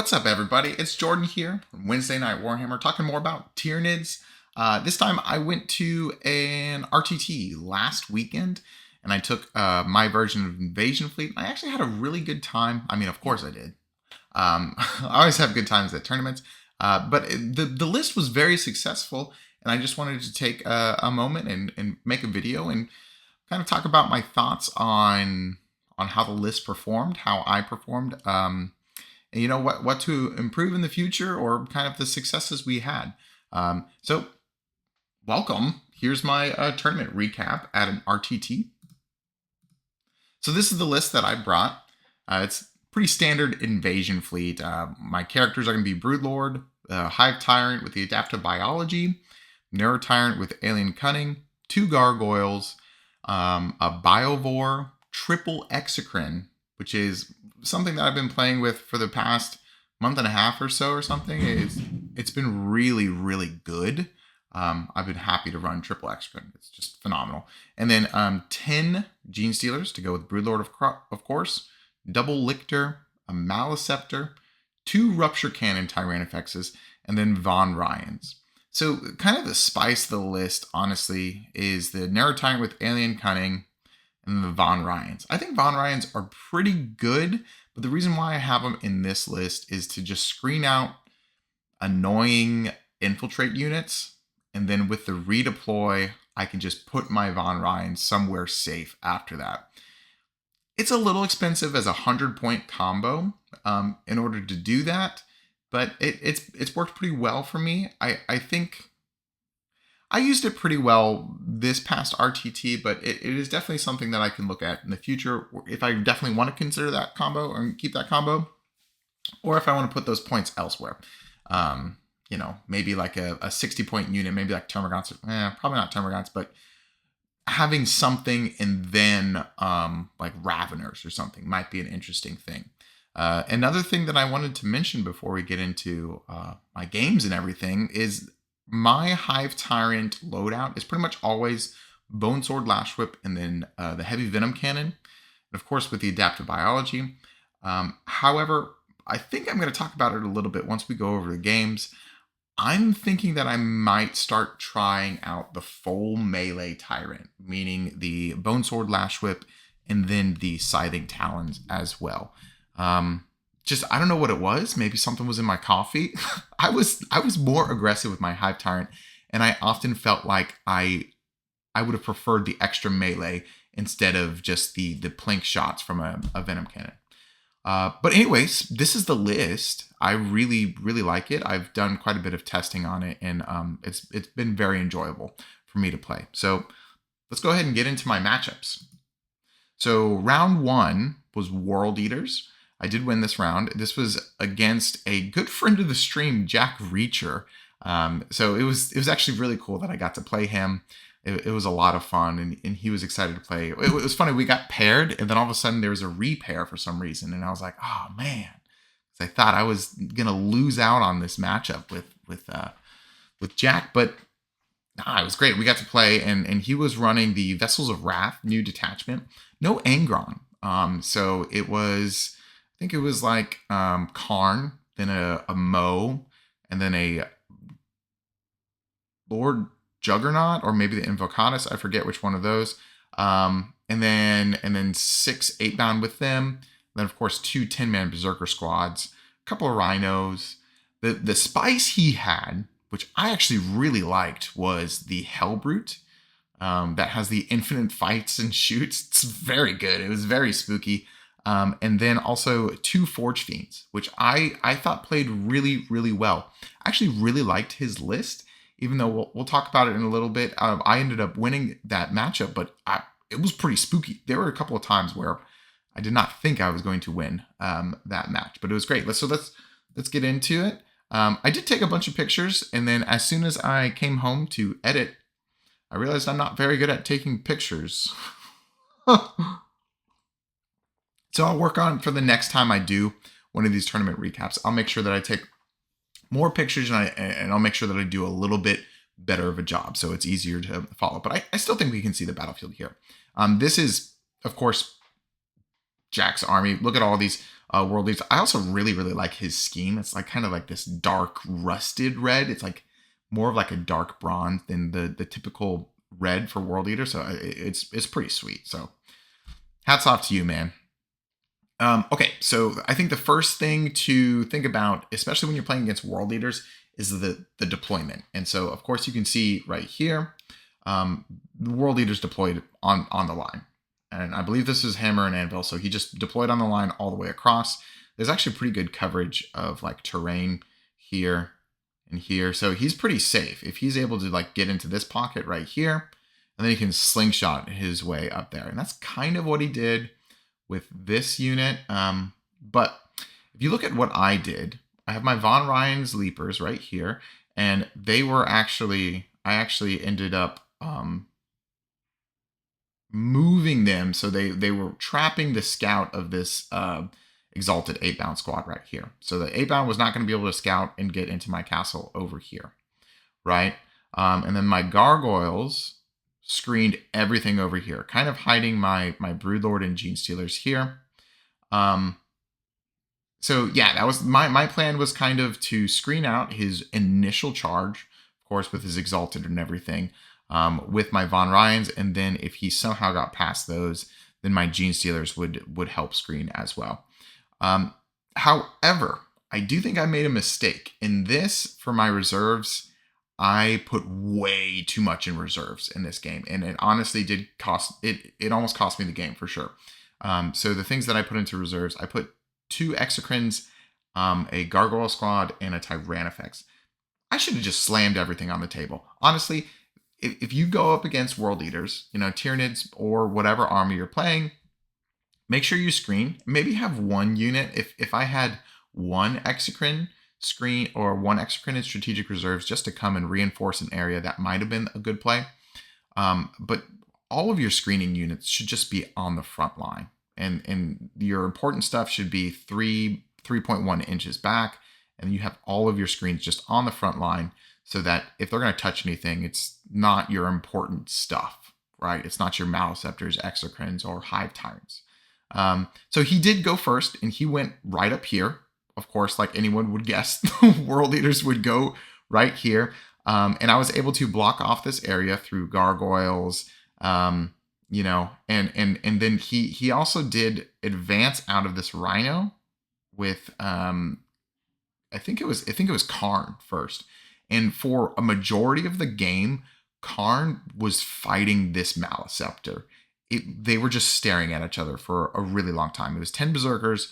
What's up, everybody? It's Jordan here from Wednesday Night Warhammer, talking more about Tyranids. This time I went to an RTT last weekend, and I took my version of Invasion Fleet. I actually had a really good time. I mean, of course I did. I always have good times at tournaments, but the list was very successful, and I just wanted to take a moment and make a video and kind of talk about my thoughts on how the list performed, how I performed. And you know what to improve in the future, or kind of the successes we had. So welcome. Here's my tournament recap at an RTT. So this is the list that I brought. It's pretty standard Invasion Fleet. My characters are going to be Broodlord, Hive Tyrant with the Adaptive Biology, Narrow Tyrant with Alien Cunning, 2 Gargoyles, a Biovore, triple Exocrine, which is something that I've been playing with for the past month and a half or so or something. It's been really, really good. I've been happy to run triple Exocrine. It's just phenomenal. And then 10 Gene Stealers to go with Broodlord, of course, double Lictor, a Maleceptor, 2 Rupture Cannon Tyrannofexes, and then Von Ryans. So kind of the spice of the list, honestly, is the Narrow Tyrant with Alien Cunning, and the Von Ryans. I think Von Ryans are pretty good, but the reason why I have them in this list is to just screen out annoying infiltrate units, and then with the redeploy, I can just put my Von Ryans somewhere safe after that. It's a little expensive as a 100-point combo in order to do that, but it's worked pretty well for me. I think I used it pretty well this past RTT, but it is definitely something that I can look at in the future if I definitely want to consider that combo or keep that combo, or if I want to put those points elsewhere. Maybe like a 60-point unit, maybe like Termagants, probably not Termagants, but having something and then like Raveners or something might be an interesting thing. Another thing that I wanted to mention before we get into my games and everything is my Hive Tyrant loadout is pretty much always Bone Sword, Lash Whip, and then the Heavy Venom Cannon, and of course with the Adaptive Biology. However, I think I'm going to talk about it a little bit once we go over the games. I'm thinking that I might start trying out the full melee Tyrant, meaning the Bone Sword, Lash Whip, and then the Scything Talons as well. I don't know what it was. Maybe something was in my coffee. I was more aggressive with my Hive Tyrant, and I often felt like I would have preferred the extra melee instead of just the plink shots from a Venom Cannon. But anyways, this is the list. I really, really like it. I've done quite a bit of testing on it, and it's been very enjoyable for me to play. So let's go ahead and get into my matchups. So round 1 was World Eaters. I did win this round. This was against a good friend of the stream, Jack Reacher. So it was actually really cool that I got to play him. It was a lot of fun, and he was excited to play. It was funny. We got paired, and then all of a sudden there was a repair for some reason, and I was like, oh man, I thought I was gonna lose out on this matchup with Jack, but it was great. We got to play, and he was running the Vessels of Wrath new detachment, no Angron. So it was. I think it was like Karn, then a Mo, and then a Lord Juggernaut, or maybe the Invocatus. I forget which one of those. And then 6 8-bound with them. Then of course 2 10-man Berserker squads, a couple of Rhinos. The spice he had, which I actually really liked, was the Hellbrute. That has the infinite fights and shoots. It's very good. It was very spooky. And then also 2 Forge Fiends, which I thought played really, really well. I actually really liked his list, even though we'll talk about it in a little bit. I ended up winning that matchup, but it was pretty spooky. There were a couple of times where I did not think I was going to win that match, but it was great. Let's get into it. I did take a bunch of pictures, and then as soon as I came home to edit, I realized I'm not very good at taking pictures. So I'll work on, for the next time I do one of these tournament recaps, I'll make sure that I take more pictures, and I'll make sure that I do a little bit better of a job so it's easier to follow. But I still think we can see the battlefield here. This is, of course, Jack's army. Look at all these world leaders. I also really, really like his scheme. It's like kind of like this dark rusted red. It's like more of like a dark bronze than the typical red for world leader. So it's pretty sweet. So hats off to you, man. Okay, so I think the first thing to think about, especially when you're playing against world leaders, is the deployment. And so, of course, you can see right here, the world leaders deployed on the line. And I believe this is Hammer and Anvil, so he just deployed on the line all the way across. There's actually pretty good coverage of like terrain here and here. So he's pretty safe. If he's able to like get into this pocket right here, and then he can slingshot his way up there. And that's kind of what he did with this unit. But if you look at what I did, I have my Von Ryan's Leapers right here, and they were I actually ended up moving them so they were trapping the scout of this exalted 8-bound squad right here. So the 8-bound was not going to be able to scout and get into my castle over here, right? And then my gargoyles screened everything over here, kind of hiding my Broodlord and Gene Stealers here. So yeah, that was my plan, was kind of to screen out his initial charge, of course, with his Exalted and everything, with my Von Ryans, and then if he somehow got past those, then my Gene Stealers would help screen as well. However, I do think I made a mistake in this. For my reserves, I put way too much in reserves in this game, and it honestly did cost it. It almost cost me the game for sure. So the things that I put into reserves, I put 2 Exocrines, a Gargoyle Squad, and a Tyrannifex. I should have just slammed everything on the table. Honestly, if you go up against world leaders, Tyranids or whatever army you're playing, make sure you screen. Maybe have one unit. If I had one Exocrine screen or one Exocrine in strategic reserves just to come and reinforce an area, that might have been a good play. But all of your screening units should just be on the front line, and your important stuff should be 3.1 inches back, and you have all of your screens just on the front line, so that if they're going to touch anything, it's not your important stuff, right? It's not your Maliceptors, Exocrines, or Hive Tyrants. So he did go first, and he went right up here. Of course, like anyone would guess, world leaders would go right here. And I was able to block off this area through gargoyles, and then he also did advance out of this rhino with I think it was Karn first. And for a majority of the game, Karn was fighting this Maliceptor. They were just staring at each other for a really long time. It was 10 Berserkers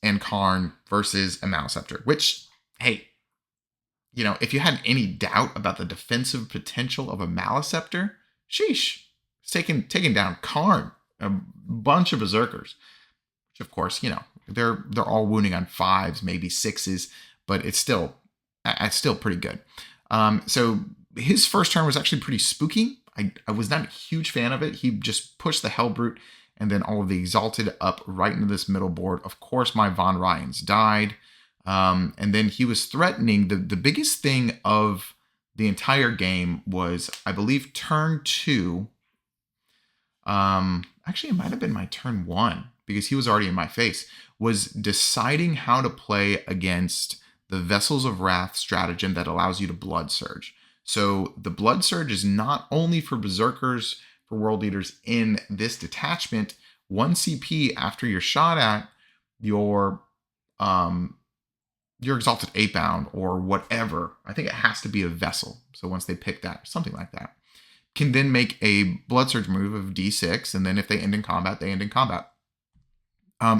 and Karn versus a Maliceptor, which, hey, if you had any doubt about the defensive potential of a Maliceptor, sheesh, it's taking down Karn, a bunch of Berserkers, which of course, they're all wounding on 5s, maybe 6s, but it's still pretty good. So his first turn was actually pretty spooky. I was not a huge fan of it. He just pushed the Hellbrute and then all of the Exalted up right into this middle board. Of course, my Von Ryans died. And then he was threatening. The biggest thing of the entire game was, I believe, turn 2. Actually, it might have been my turn 1, because he was already in my face, was deciding how to play against the Vessels of Wrath stratagem that allows you to Blood Surge. So the Blood Surge is not only for Berserkers, for world leaders in this detachment. 1 CP after you're shot at, your Exalted 8-bound or whatever, I think it has to be a vessel. So once they pick that, something like that, can then make a Blood Surge move of D6, and then if they end in combat, they end in combat.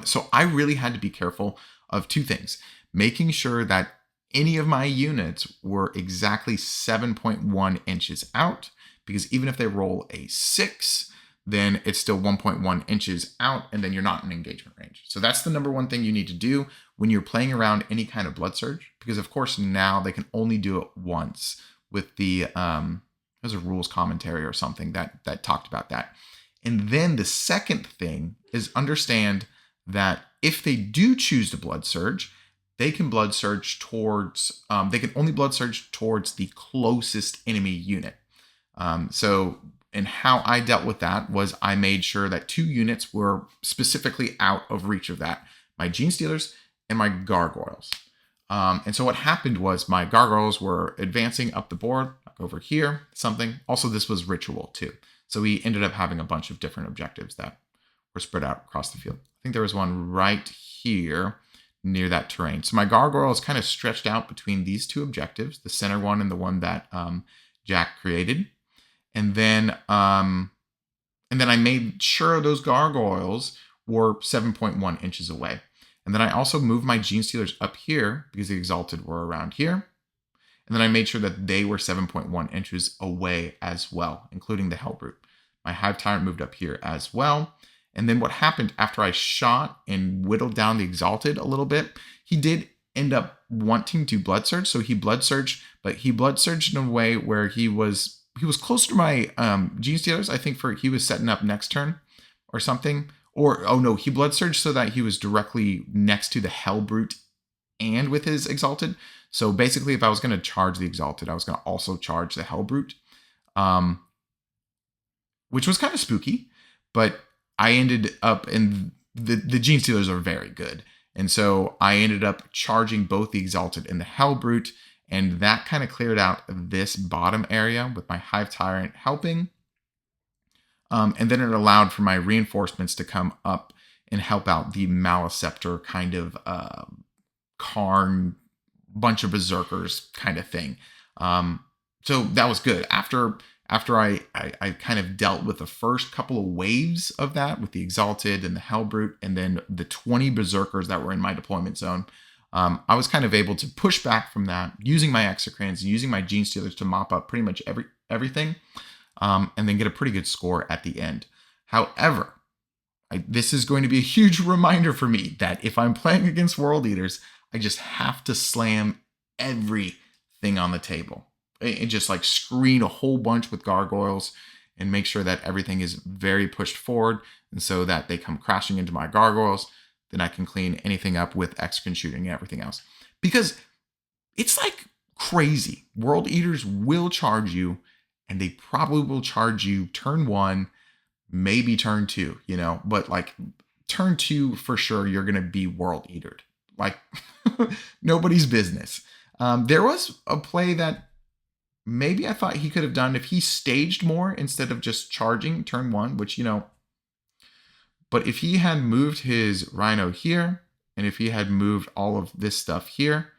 So I really had to be careful of 2 things. Making sure that any of my units were exactly 7.1 inches out, because even if they roll a 6, then it's still 1.1 inches out, and then you're not in engagement range. So that's the number one thing you need to do when you're playing around any kind of Blood Surge, because of course now they can only do it once with the, there's a rules commentary or something that talked about that. And then the second thing is understand that if they do choose to Blood Surge, they can Blood Surge towards, they can only Blood Surge towards the closest enemy unit. So And how I dealt with that was I made sure that 2 units were specifically out of reach of that. My Gene Stealers and my Gargoyles. And so what happened was my Gargoyles were advancing up the board, like over here, something. Also, this was Ritual too. So we ended up having a bunch of different objectives that were spread out across the field. I think there was one right here near that terrain. So my Gargoyle is kind of stretched out between these 2 objectives, the center one and the one that Jack created. And then I made sure those Gargoyles were 7.1 inches away. And then I also moved my Gene Stealers up here because the Exalted were around here. And then I made sure that they were 7.1 inches away as well, including the Hellbrute. My Hive Tyrant moved up here as well. And then what happened after I shot and whittled down the Exalted a little bit, he did end up wanting to Blood Surge. So he Blood Surged, but he Blood Surged in a way where he was closer to my Gene Stealers. I think he was setting up next turn or something. Or, oh no, he Blood Surged so that he was directly next to the Hellbrute and with his Exalted. So basically, if I was going to charge the Exalted, I was going to also charge the Hellbrute, which was kind of spooky. But I ended up, and the Gene Stealers are very good. And so I ended up charging both the Exalted and the Hellbrute, and that kind of cleared out this bottom area with my Hive Tyrant helping. And then it allowed for my reinforcements to come up and help out the Maleceptor kind of Karn, bunch of Berserkers kind of thing. So that was good. After I kind of dealt with the first couple of waves of that with the Exalted and the Hellbrute, and then the 20 Berserkers that were in my deployment zone, I was kind of able to push back from that using my Exocrines and using my Gene Stealers to mop up pretty much everything. And then get a pretty good score at the end. However, this is going to be a huge reminder for me that if I'm playing against World Eaters, I just have to slam everything on the table. And just like screen a whole bunch with Gargoyles and make sure that everything is very pushed forward. And so that they come crashing into my Gargoyles, then I can clean anything up with Exocrine shooting and everything else. Because it's like crazy. World Eaters will charge you, and they probably will charge you turn 1, maybe turn 2, but like turn 2 for sure, you're going to be World Eatered. Like nobody's business. There was a play that maybe I thought he could have done if he staged more instead of just charging turn 1, which, but if he had moved his Rhino here, and if he had moved all of this stuff here,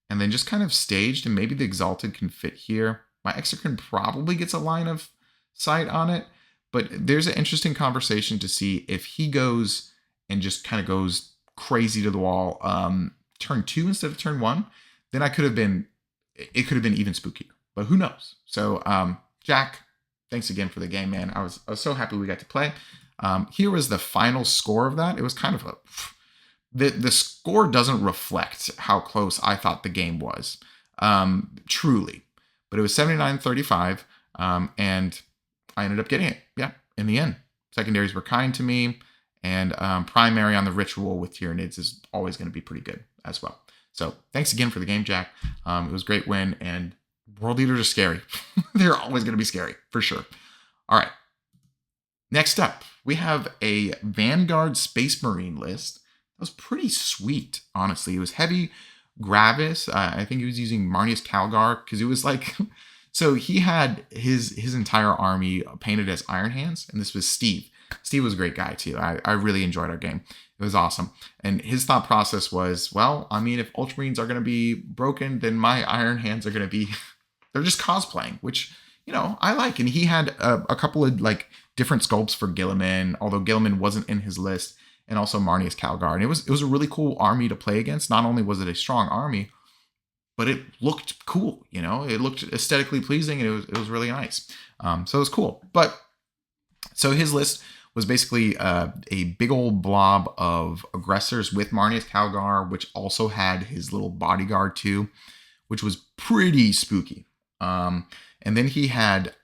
and then just kind of staged, and maybe the Exalted can fit here, my Exocrine probably gets a line of sight on it, but there's an interesting conversation to see if he goes and just kind of goes crazy to the wall turn 2 instead of turn 1, then it could have been even spookier, but who knows? So Jack, thanks again for the game, man. I was so happy we got to play. Here was the final score of that. It was kind of the score doesn't reflect how close I thought the game was, truly. But it was 79-35, and I ended up getting it. Yeah, in the end. Secondaries were kind to me, and primary on the Ritual with Tyranids is always going to be pretty good as well. So thanks again for the game, Jack. It was a great win, and World Eaters are scary. They're always going to be scary, for sure. All right. Next up, we have a Vanguard Space Marine list. That was pretty sweet, honestly. It was heavy Gravis. I think he was using Marnius Calgar because it was like, so he had his entire army painted as Iron Hands, and this was Steve. Steve was a great guy too. I really enjoyed our game. It was awesome. And his thought process was, well, I mean, if Ultramarines are going to be broken, then my Iron Hands are going to be, they're just cosplaying, which, I like. And he had a couple of like different sculpts for Gilliman, although Gilliman wasn't in his list, and also Marnius Calgar. And it was a really cool army to play against. Not only was it a strong army, but it looked cool. It looked aesthetically pleasing, and it was really nice. So it was cool. But so his list was basically a big old blob of aggressors with Marnius Calgar, which also had his little bodyguard too, which was pretty spooky. And then he had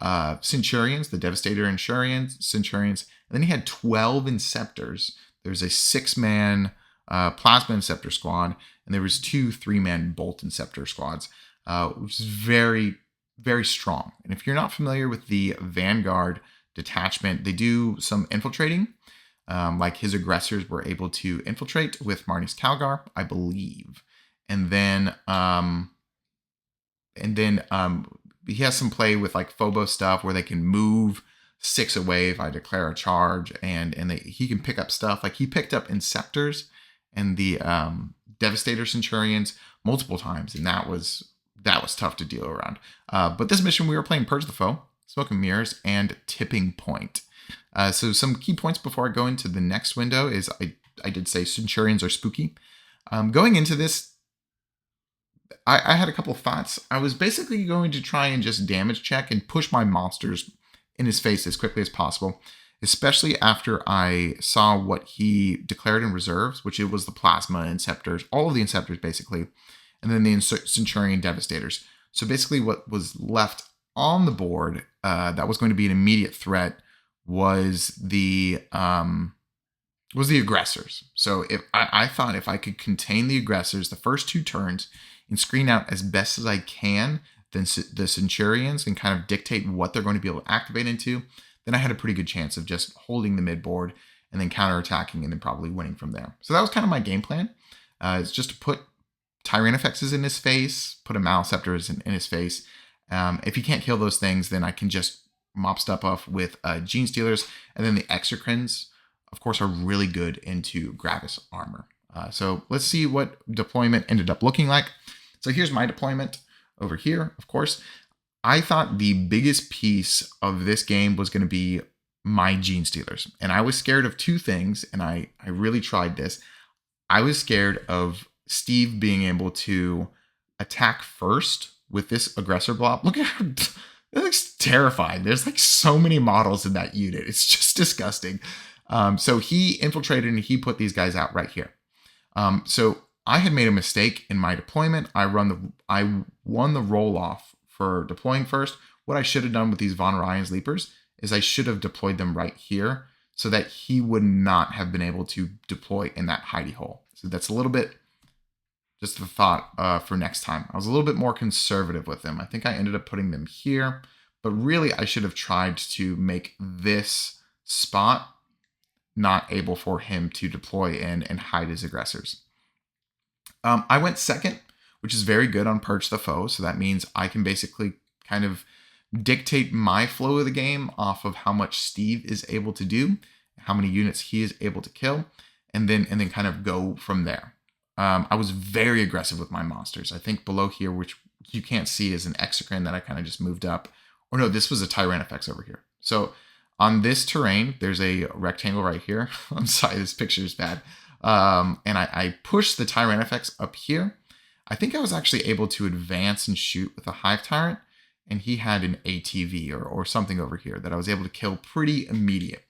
Centurions, the Devastator Centurions, and then he had 12 Inceptors. There's a 6-man Plasma Inceptor squad, and there was 2 3-man Bolt Inceptor squads, which is very, very strong. And if you're not familiar with the Vanguard detachment. They do some infiltrating. Like his aggressors were able to infiltrate with Marnie's Calgar, I believe. And then he has some play with like Phobos stuff where they can move 6 away if I declare a charge, and he can pick up stuff. Like he picked up Inceptors and the Devastator Centurions multiple times, and that was tough to deal around. But this mission we were playing Purge the Foe, Smoke and Mirrors, and Tipping Point. So some key points before I go into the next window is I did say Centurions are spooky. Going into this, I had a couple of thoughts. I was basically going to try and just damage check and push my monsters in his face as quickly as possible, especially after I saw what he declared in reserves, which it was the Plasma Inceptors, all of the Inceptors basically, and then the Centurion Devastators. So basically what was left on the board that was going to be an immediate threat was the aggressors. So if I thought if I could contain the aggressors the first 2 turns and screen out as best as I can then the Centurions and kind of dictate what they're going to be able to activate into, then I had a pretty good chance of just holding the mid board and then counterattacking and then probably winning from there. So that was kind of my game plan. It's just to put Tyranifexes in his face, put a Maleceptors in his face. If he can't kill those things, then I can just mop stuff off with Gene Stealers. And then the Exocrines, of course, are really good into Gravis armor. So let's see what deployment ended up looking like. So here's my deployment over here, of course. I thought the biggest piece of this game was going to be my Gene Stealers. And I was scared of 2 things, and I really tried this. I was scared of Steve being able to attack first with this aggressor blob. Look at how it looks terrifying. There's like so many models in that unit. It's just disgusting. So he infiltrated and he put these guys out right here. So I had made a mistake in my deployment. I won the roll off for deploying first. What I should have done with these Von Ryan's Leapers is I should have deployed them right here so that he would not have been able to deploy in that hidey hole. So that's a little bit just the thought for next time. I was a little bit more conservative with them. I think I ended up putting them here, but really I should have tried to make this spot not able for him to deploy in and hide his aggressors. I went second, which is very good on Purge the Foe. So that means I can basically kind of dictate my flow of the game off of how much Steve is able to do, how many units he is able to kill, and then kind of go from there. I was very aggressive with my monsters. I think below here, which you can't see, is an Exocrine that I kind of just moved up. Or no, this was a Tyranifex over here. So on this terrain, there's a rectangle right here. I'm sorry, this picture is bad. And I pushed the Tyranifex up here. I think I was actually able to advance and shoot with a Hive Tyrant, and he had an ATV or something over here that I was able to kill pretty immediate.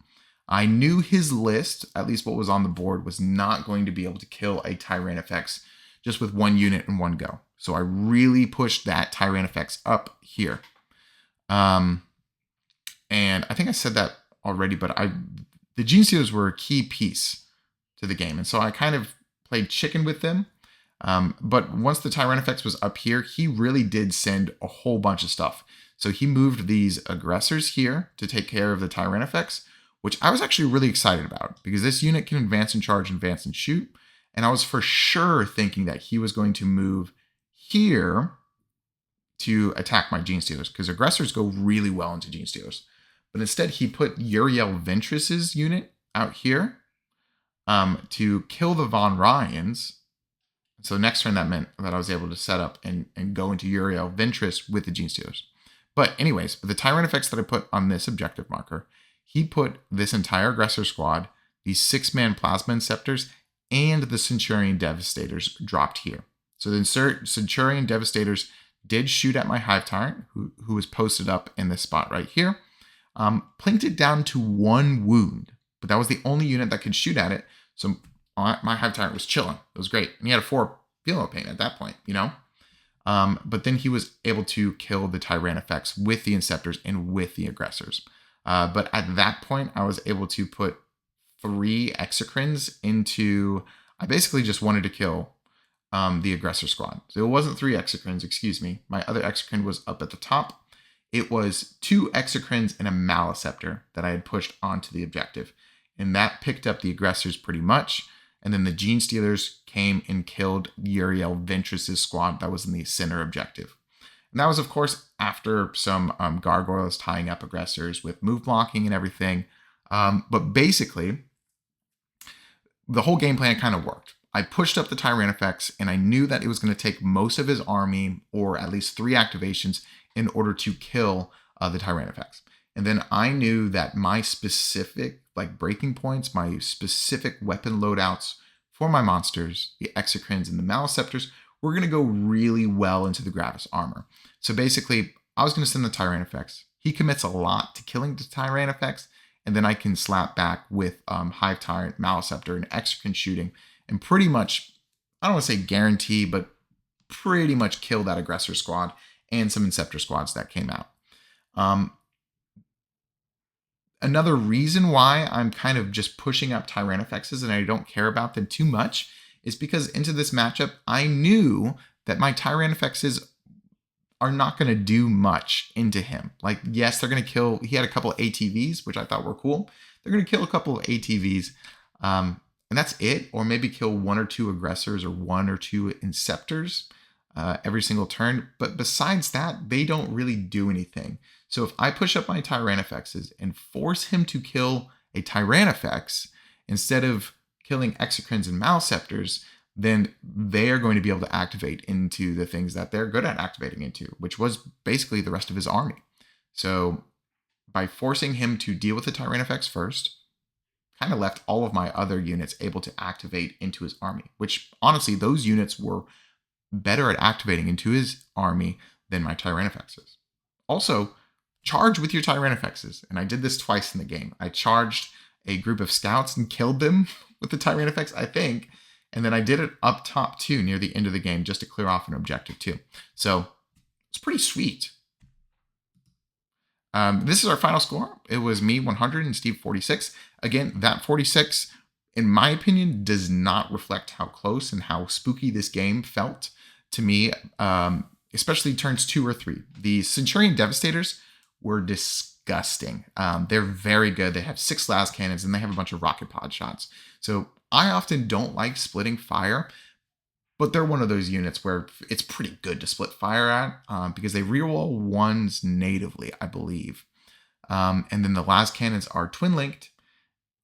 I knew his list, at least what was on the board, was not going to be able to kill a Tyranifex just with 1 unit in one go. So I really pushed that Tyranifex up here. And I think I said that already, but the Gene Stealers were a key piece to the game. And so I kind of played chicken with them. But once the Tyranifex was up here, he really did send a whole bunch of stuff. So he moved these aggressors here to take care of the Tyranifex, which I was actually really excited about because this unit can advance and charge, advance and shoot. And I was for sure thinking that he was going to move here to attack my Gene Stealers because aggressors go really well into Gene Stealers. But instead, he put Uriel Ventress's unit out here to kill the Von Ryans. So next turn, that meant that I was able to set up and go into Uriel Ventress with the Gene Stealers. But anyways, the Tyranifex that I put on this objective marker, he put this entire aggressor squad, these 6-man Plasma Inceptors, and the Centurion Devastators dropped here. So the Centurion Devastators did shoot at my Hive Tyrant, who was posted up in this spot right here. Plinked it down to 1 wound, but that was the only unit that could shoot at it. So my Hive Tyrant was chilling. It was great. And he had a 4 Philo Pain at that point, you know? But then he was able to kill the Tyranifex with the Inceptors and with the aggressors. But at that point, I was able to put 3 Exocrines into... I basically just wanted to kill the aggressor squad. So it wasn't 3 Exocrines, excuse me. My other Exocrine was up at the top. It was 2 Exocrines and a Maleceptor that I had pushed onto the objective. And that picked up the aggressors pretty much. And then the Gene Stealers came and killed Uriel Ventress's squad that was in the center objective. And that was, of course, after some gargoyles tying up aggressors with move blocking and everything. But basically, the whole game plan kind of worked. I pushed up the Tyranifex, and I knew that it was going to take most of his army, or at least 3 activations, in order to kill the Tyranifex. And then I knew that my specific breaking points, my specific weapon loadouts for my monsters, the Exocrines and the Maleceptors, were going to go really well into the Gravis armor. So basically, I was going to send the Tyranifex. He commits a lot to killing the Tyranifex, and then I can slap back with Hive Tyrant, Maleceptor, and Exocrine shooting, and pretty much, I don't want to say guarantee, but pretty much kill that aggressor squad and some Inceptor squads that came out. Another reason why I'm kind of just pushing up Tyranifexes and I don't care about them too much is because into this matchup, I knew that my Tyranifexes are not going to do much into him. Yes, they're going to kill. He had a couple of ATVs, which I thought were cool. They're going to kill a couple of ATVs, and that's it. Or maybe kill 1 or 2 aggressors or 1 or 2 Inceptors every single turn. But besides that, they don't really do anything. So if I push up my Tyranifexes and force him to kill a Tyranifex instead of killing Exocrines and Maleceptors, then they are going to be able to activate into the things that they're good at activating into, which was basically the rest of his army. So by forcing him to deal with the Tyranifex first, kind of left all of my other units able to activate into his army, which honestly, those units were better at activating into his army than my Tyranifexes. Also, charge with your Tyranifexes. And I did this twice in the game. I charged a group of scouts and killed them with the Tyranifex, I think. And then I did it up top too, near the end of the game, just to clear off an objective too. So it's pretty sweet. This is our final score. It was me 100 and Steve 46. Again, that 46, in my opinion, does not reflect how close and how spooky this game felt to me, especially turns 2 or 3. The Centurion Devastators were disgusting. They're very good. They have 6 las cannons and they have a bunch of rocket pod shots. So I often don't like splitting fire, but they're one of those units where it's pretty good to split fire at because they reroll 1s natively, I believe. And then the las cannons are twin linked,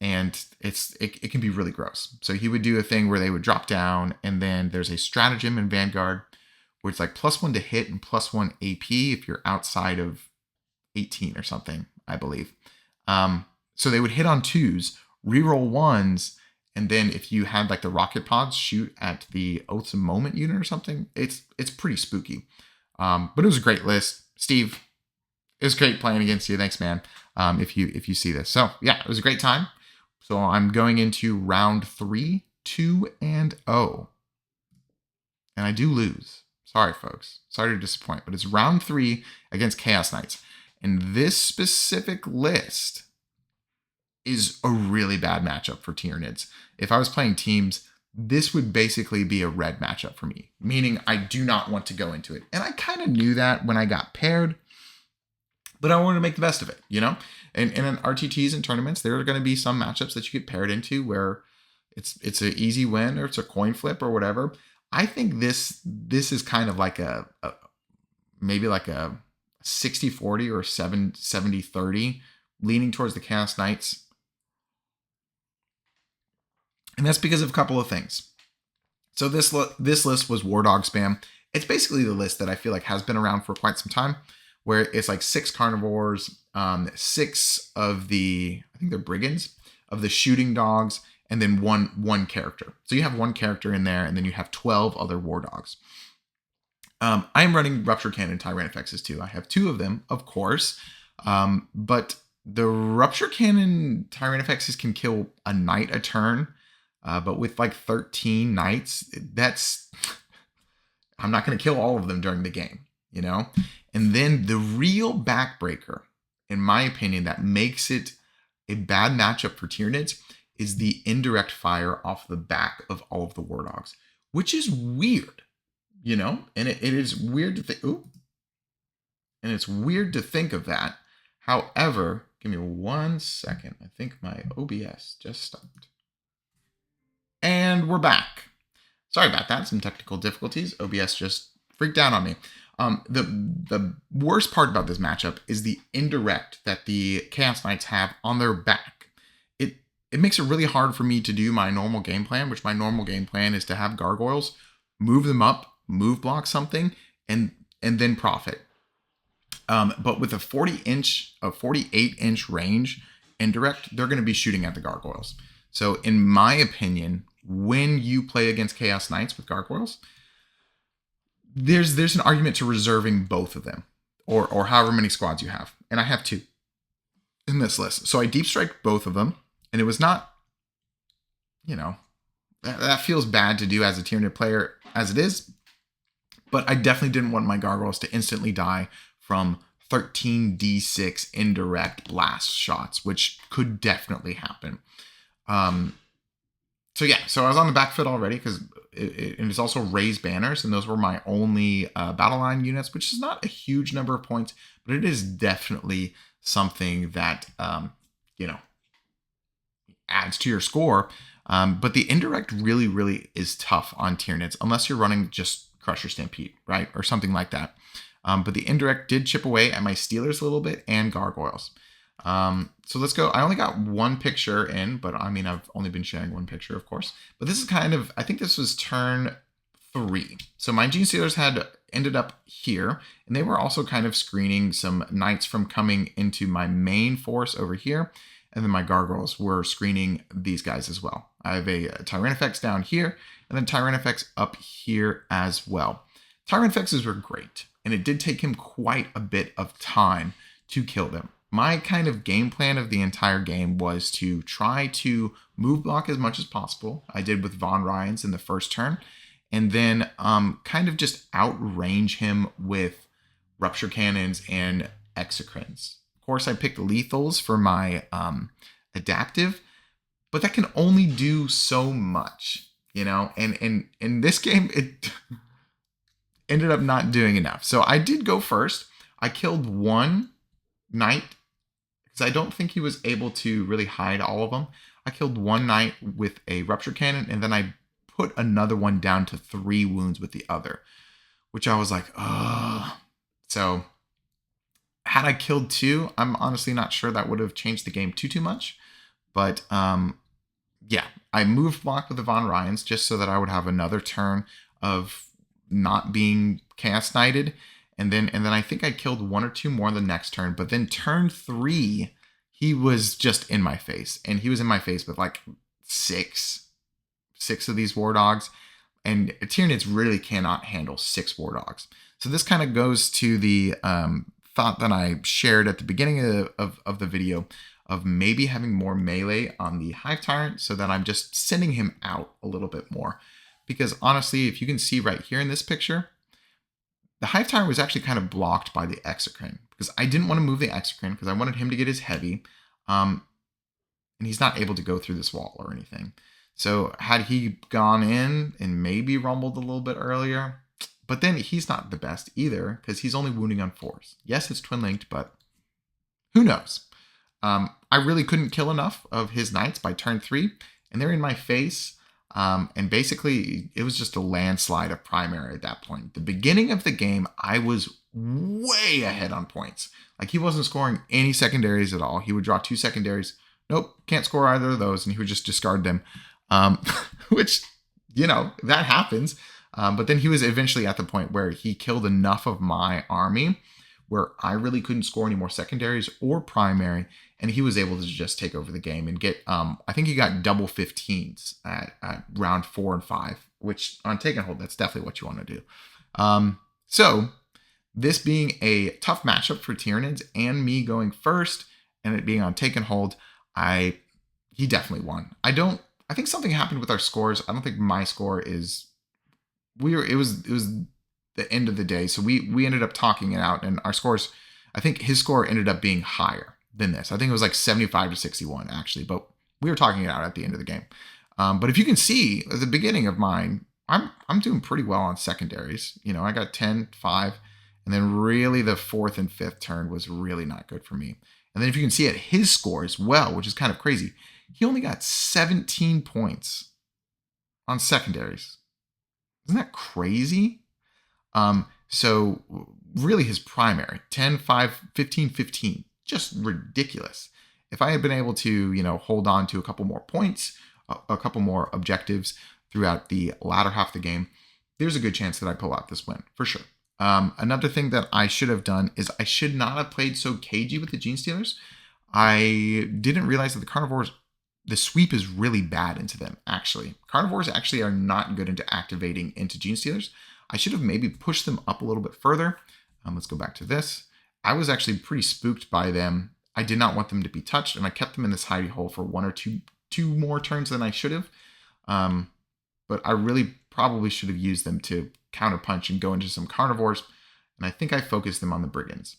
and it can be really gross. So he would do a thing where they would drop down, and then there's a stratagem in Vanguard where it's +1 to hit and +1 AP if you're outside of 18 or something, I believe. So they would hit on 2s, reroll 1s, and then if you had the rocket pods shoot at the Oaths of Moment unit or something, it's pretty spooky. But it was a great list. Steve, it was great playing against you. Thanks, man. If you see this. So yeah, it was a great time. So I'm going into round 3, 2-0. And I do lose. Sorry, folks. Sorry to disappoint. But it's round 3 against Chaos Knights. And this specific list is a really bad matchup for Tyranids. If I was playing teams, this would basically be a red matchup for me, meaning I do not want to go into it. And I kind of knew that when I got paired, but I wanted to make the best of it, you know? And in RTTs and tournaments, there are going to be some matchups that you get paired into where it's an easy win or it's a coin flip or whatever. I think this is kind of like maybe like a 60-40 or 70-30, leaning towards the Chaos Knights. And that's because of a couple of things. So this list was War Dog spam. It's basically the list that I feel like has been around for quite some time, where it's 6 carnivores, 6 of the, I think they're brigands, of the shooting dogs, and then one character. So you have 1 character in there, and then you have 12 other war dogs. I am running Rupture Cannon Tyranifexes too. I have 2 of them, of course, but the Rupture Cannon Tyranifexes can kill a knight a turn. But with 13 knights, I'm not going to kill all of them during the game, you know? And then the real backbreaker, in my opinion, that makes it a bad matchup for Tyranids is the indirect fire off the back of all of the War Dogs, which is weird, you know? And it is weird to think, ooh, And it's weird to think of that. However, give me 1 second. I think my OBS just stopped. And we're back. Sorry about that. Some technical difficulties. OBS just freaked out on me. The worst part about this matchup is the indirect that the Chaos Knights have on their back. It makes it really hard for me to do my normal game plan, which my normal game plan is to have gargoyles, move them up, move block something, and then profit. But with a 48-inch range indirect, they're going to be shooting at the gargoyles. So in my opinion, when you play against Chaos Knights with gargoyles, there's an argument to reserving both of them, or however many squads you have. And I have 2 in this list. So I deep strike both of them. And it was not, that feels bad to do as a Tyranid player as it is. But I definitely didn't want my gargoyles to instantly die from 13d6 indirect blast shots, which could definitely happen. So I was on the back foot already because it's also raised banners, and those were my only battle line units, which is not a huge number of points, but it is definitely something that, adds to your score. But the indirect really, really is tough on Tyranids, unless you're running just Crusher Stampede, right? Or something like that. But the indirect did chip away at my Steelers a little bit and Gargoyles. So let's go. I only got 1 picture in, but I mean, I've only been sharing 1 picture, of course. But this is I think this was turn 3. So my Gene Stealers had ended up here, and they were also kind of screening some Knights from coming into my main force over here. And then my Gargoyles were screening these guys as well. I have a Tyranifex down here, and then Tyranifex up here as well. Tyranifexes were great, and it did take him quite a bit of time to kill them. My kind of game plan of the entire game was to try to move block as much as possible. I did with Von Ryans in the first turn, and then kind of just outrange him with Rupture Cannons and Exocrines. Of course, I picked lethals for my adaptive, but that can only do so much, and in this game, it ended up not doing enough. So I did go first. I killed 1 Knight because I don't think he was able to really hide all of them. I killed 1 Knight with a Rupture Cannon, and then I put another one down to 3 wounds with the other, which I was like, ugh. So had I killed 2, I'm honestly not sure that would have changed the game too much. But I moved block with the Von Ryans just so that I would have another turn of not being Chaos Knighted. And then I think I killed 1 or 2 more the next turn. But then turn 3, he was just in my face. And he was in my face with like 6 of these War Dogs. And Tyranids really cannot handle 6 War Dogs. So this kind of goes to the thought that I shared at the beginning of the video of maybe having more melee on the Hive Tyrant so that I'm just sending him out a little bit more. Because honestly, if you can see right here in this picture, the Hive Tyrant was actually kind of blocked by the Exocrine because I didn't want to move the Exocrine because I wanted him to get his heavy. And he's not able to go through this wall or anything. So had he gone in and maybe rumbled a little bit earlier, but then he's not the best either because he's only wounding on 4s. Yes, it's twin linked, but who knows? I really couldn't kill enough of his Knights by turn 3, and they're in my face. And basically, it was just a landslide of primary at that point. The beginning of the game, I was way ahead on points. Like, he wasn't scoring any secondaries at all. He would draw 2 secondaries. Nope, can't score either of those, and he would just discard them. Which, that happens. But then he was eventually at the point where he killed enough of my army where I really couldn't score any more secondaries or primary, and he was able to just take over the game and get, I think he got double 15s at round 4 and 5, which on take and hold, that's definitely what you want to do. So this being a tough matchup for Tyranids and me going first and it being on take and hold, he definitely won. I think something happened with our scores. I don't think my score is, it was the end of the day. So we ended up talking it out, and our scores, I think his score ended up being higher than this. I think it was like 75 to 61 actually, but we were talking it out at the end of the game. But if you can see at the beginning of mine, I'm doing pretty well on secondaries. I got 10, 5, And then really the 4th and 5th turn was really not good for me. And then if you can see at his score as well, which is kind of crazy, he only got 17 points on secondaries. Isn't that crazy? So really his primary, 10, 5, 15, 15, just ridiculous. If I had been able to, hold on to a couple more points, a couple more objectives throughout the latter half of the game, there's a good chance that I pull out this win, for sure. Another thing that I should have done is I should not have played so cagey with the Gene Stealers. I didn't realize that the Carnivores, the sweep is really bad into them, actually. Carnivores actually are not good into activating into Gene Stealers. I should have maybe pushed them up a little bit further. Let's go back to this. I was actually pretty spooked by them. I did not want them to be touched, and I kept them in this hidey hole for one or two more turns than I should have. But I really probably should have used them to counterpunch and go into some Carnivores, and I think I focused them on the Brigands.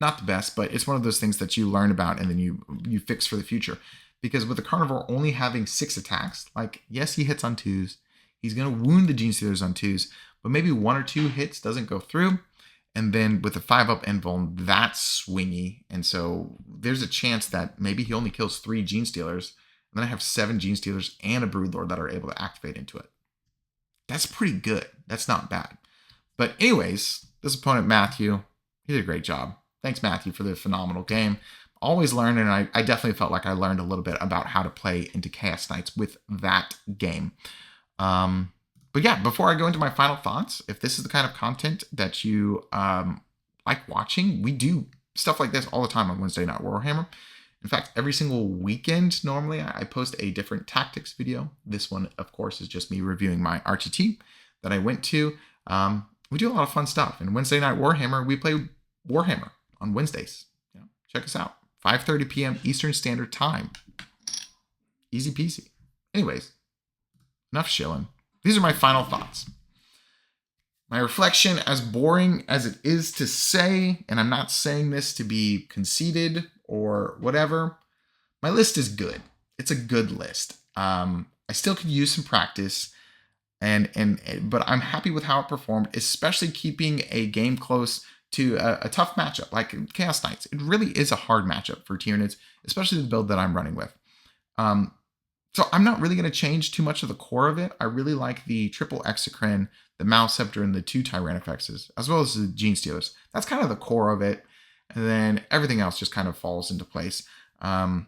Not the best, but it's one of those things that you learn about and then you fix for the future. Because with the Carnivore only having 6 attacks, like, yes, he hits on 2s. He's going to wound the Gene Stealers on 2s, but maybe 1 or 2 hits doesn't go through. And then with the 5-up invuln, that's swingy. And so there's a chance that maybe he only kills 3 Gene Stealers, and then I have 7 Gene Stealers and a Broodlord that are able to activate into it. That's pretty good. That's not bad. But anyways, this opponent, Matthew, he did a great job. Thanks, Matthew, for the phenomenal game. Always learn, and I definitely felt like I learned a little bit about how to play into Chaos Knights with that game. But yeah, before I go into my final thoughts, if this is the kind of content that you like watching, we do stuff like this all the time on Wednesday Night Warhammer. In fact, every single weekend, normally, I post a different tactics video. This one, of course, is just me reviewing my RTT that I went to. We do a lot of fun stuff. And Wednesday Night Warhammer, we play Warhammer on Wednesdays. Check us out. 5:30 p.m. Eastern Standard Time. Easy peasy. Anyways, enough shilling. These are my final thoughts. My reflection, as boring as it is to say, and I'm not saying this to be conceited or whatever, my list is good. It's a good list. I still could use some practice, but I'm happy with how it performed, especially keeping a game close to a tough matchup like Chaos Knights. It really is a hard matchup for Tyranids, especially the build that I'm running with. So I'm not really going to change too much of the core of it. I really like the triple Exocrine, the Malceptor, and the 2 Tyrannifexes, as well as the Gene Stealers. That's kind of the core of it. And then everything else just kind of falls into place. I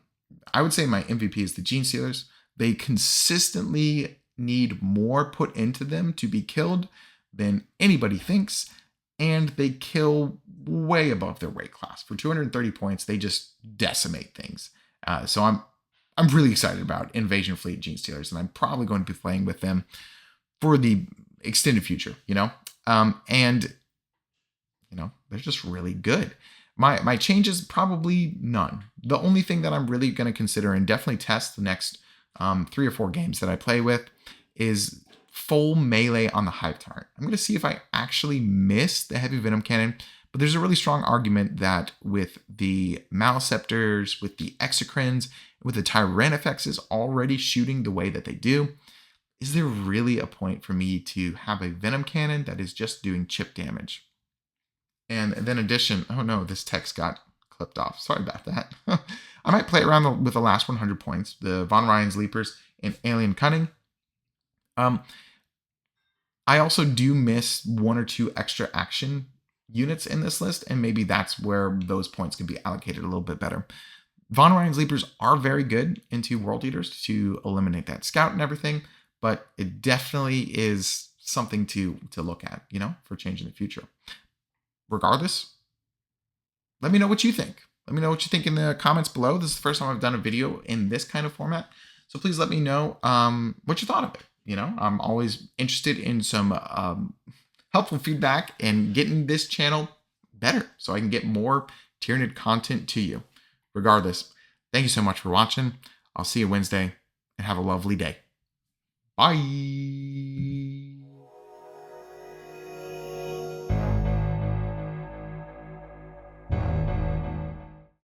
would say my MVP is the Gene Stealers. They consistently need more put into them to be killed than anybody thinks. And they kill way above their weight class. For 230 points, they just decimate things. So I'm really excited about Invasion Fleet Gene Stealers, and I'm probably going to be playing with them for the extended future, and they're just really good. My changes, probably none. The only thing that I'm really going to consider and definitely test the next 3 or 4 games that I play with is full melee on the Hive Tyrant. I'm going to see if I actually miss the Heavy Venom Cannon, but there's a really strong argument that with the Malceptors, with the Exocrines, with the Tyrannifexes already shooting the way that they do, is there really a point for me to have a Venom Cannon that is just doing chip damage? And then in addition, oh no, this text got clipped off. Sorry about that. I might play around with the last 100 points, the Von Ryan's Leapers and Alien Cunning. I also do miss 1 or 2 extra action units in this list, and maybe that's where those points can be allocated a little bit better. Von Ryan's Leapers are very good into World Eaters to eliminate that scout and everything, but it definitely is something to look at, for change in the future. Regardless, let me know what you think. Let me know what you think in the comments below. This is the first time I've done a video in this kind of format, so please let me know what you thought of it. I'm always interested in some helpful feedback and getting this channel better so I can get more Tyranid content to you. Regardless, thank you so much for watching. I'll see you Wednesday, and have a lovely day. Bye.